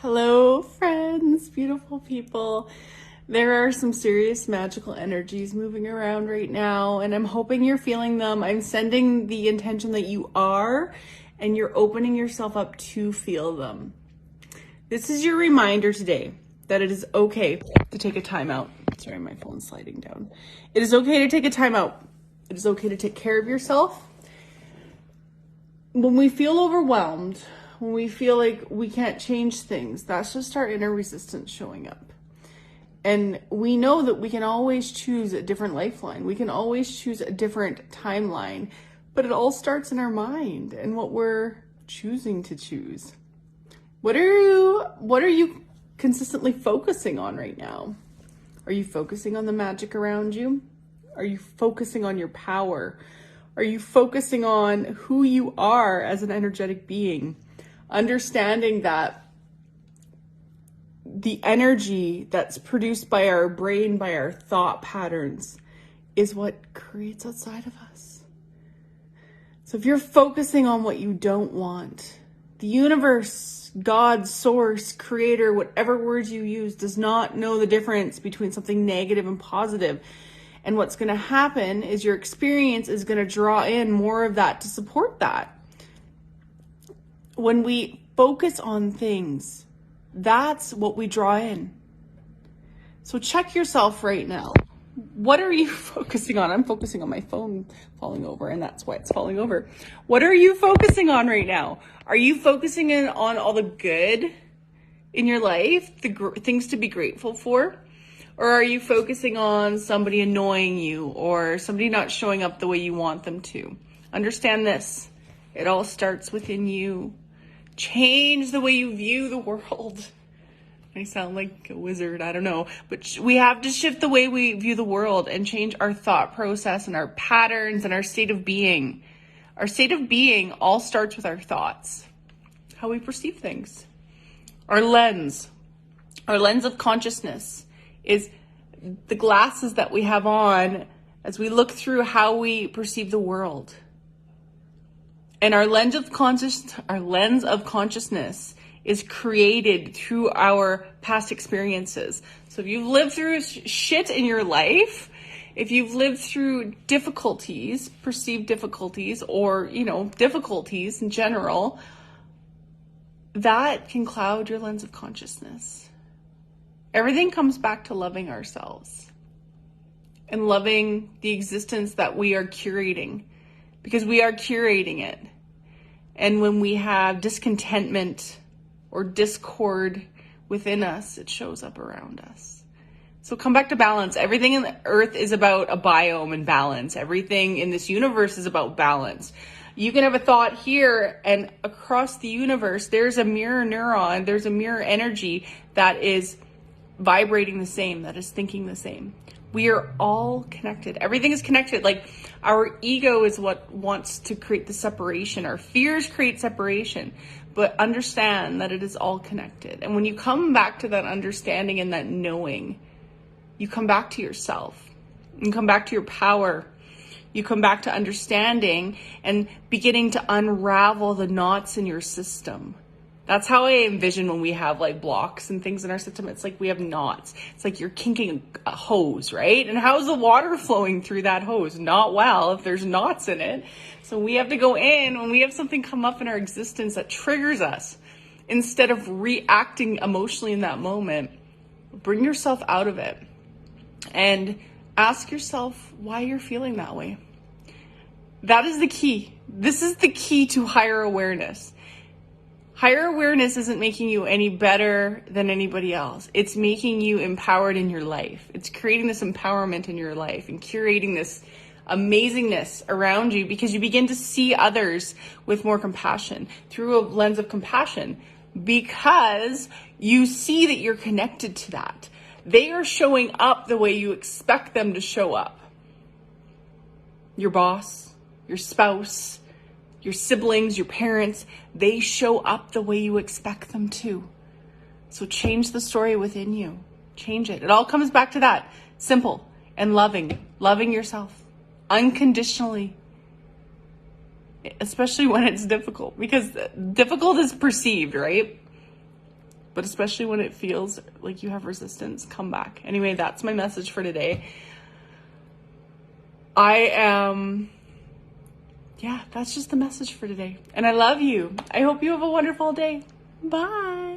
Hello, friends, beautiful people. There are some serious magical energies moving around right now, and I'm hoping you're feeling them. I'm sending the intention that you are, and you're opening yourself up to feel them. This is your reminder today that it is okay to take a time out. Sorry, my phone's sliding down. It is okay to take a time out. It is okay to take care of yourself. When we feel overwhelmed, when we feel like we can't change things, that's just our inner resistance showing up. And we know that we can always choose a different lifeline. We can always choose a different timeline, but it all starts in our mind and what we're choosing to choose. What are you consistently focusing on right now? Are you focusing on the magic around you? Are you focusing on your power? Are you focusing on who you are as an energetic being? Understanding that the energy that's produced by our brain, by our thought patterns, is what creates outside of us. So if you're focusing on what you don't want, the universe, God, source, creator, whatever words you use, does not know the difference between something negative and positive. And what's going to happen is your experience is going to draw in more of that to support that. When we focus on things, that's what we draw in. So check yourself right now. What are you focusing on? I'm focusing on my phone falling over, and that's why it's falling over. What are you focusing on right now? Are you focusing on all the good in your life, the things to be grateful for? Or are you focusing on somebody annoying you or somebody not showing up the way you want them to? Understand this. It all starts within you. Change the way you view the world. I sound like a wizard, I don't know. But we have to shift the way we view the world and change our thought process and our patterns and our state of being. Our state of being all starts with our thoughts, how we perceive things. Our lens of consciousness is the glasses that we have on as we look through how we perceive the world. And our lens of consciousness is created through our past experiences. So if you've lived through shit in your life, if you've lived through difficulties, perceived difficulties, or, difficulties in general, that can cloud your lens of consciousness. Everything comes back to loving ourselves and loving the existence that we are curating, because we are curating it. And when we have discontentment or discord within us, it shows up around us. So come back to balance. Everything in the earth is about a biome and balance. Everything in this universe is about balance. You can have a thought here, and across the universe, there's a mirror neuron, there's a mirror energy that is vibrating the same, that is thinking the same. We are all connected. Everything is connected. Like, our ego is what wants to create the separation. Our fears create separation, but understand that it is all connected. And when you come back to that understanding and that knowing, you come back to yourself. You come back to your power. You come back to understanding and beginning to unravel the knots in your system. That's how I envision when we have like blocks and things in our system. It's like we have knots. It's like you're kinking a hose, right? And how's the water flowing through that hose? Not well if there's knots in it. So we have to go in when we have something come up in our existence that triggers us. Instead of reacting emotionally in that moment, bring yourself out of it and ask yourself why you're feeling that way. That is the key. This is the key to higher awareness. Higher awareness isn't making you any better than anybody else. It's making you empowered in your life. It's creating this empowerment in your life and curating this amazingness around you, because you begin to see others with more compassion, through a lens of compassion, because you see that you're connected to that. They are showing up the way you expect them to show up. Your boss, your spouse, your siblings, your parents, they show up the way you expect them to. So change the story within you. Change it. It all comes back to that. Simple and loving yourself unconditionally, especially when it's difficult, because difficult is perceived, right? but especially when it feels like you have resistance, come back. Anyway, that's my message for today. That's just the message for today. And I love you. I hope you have a wonderful day. Bye.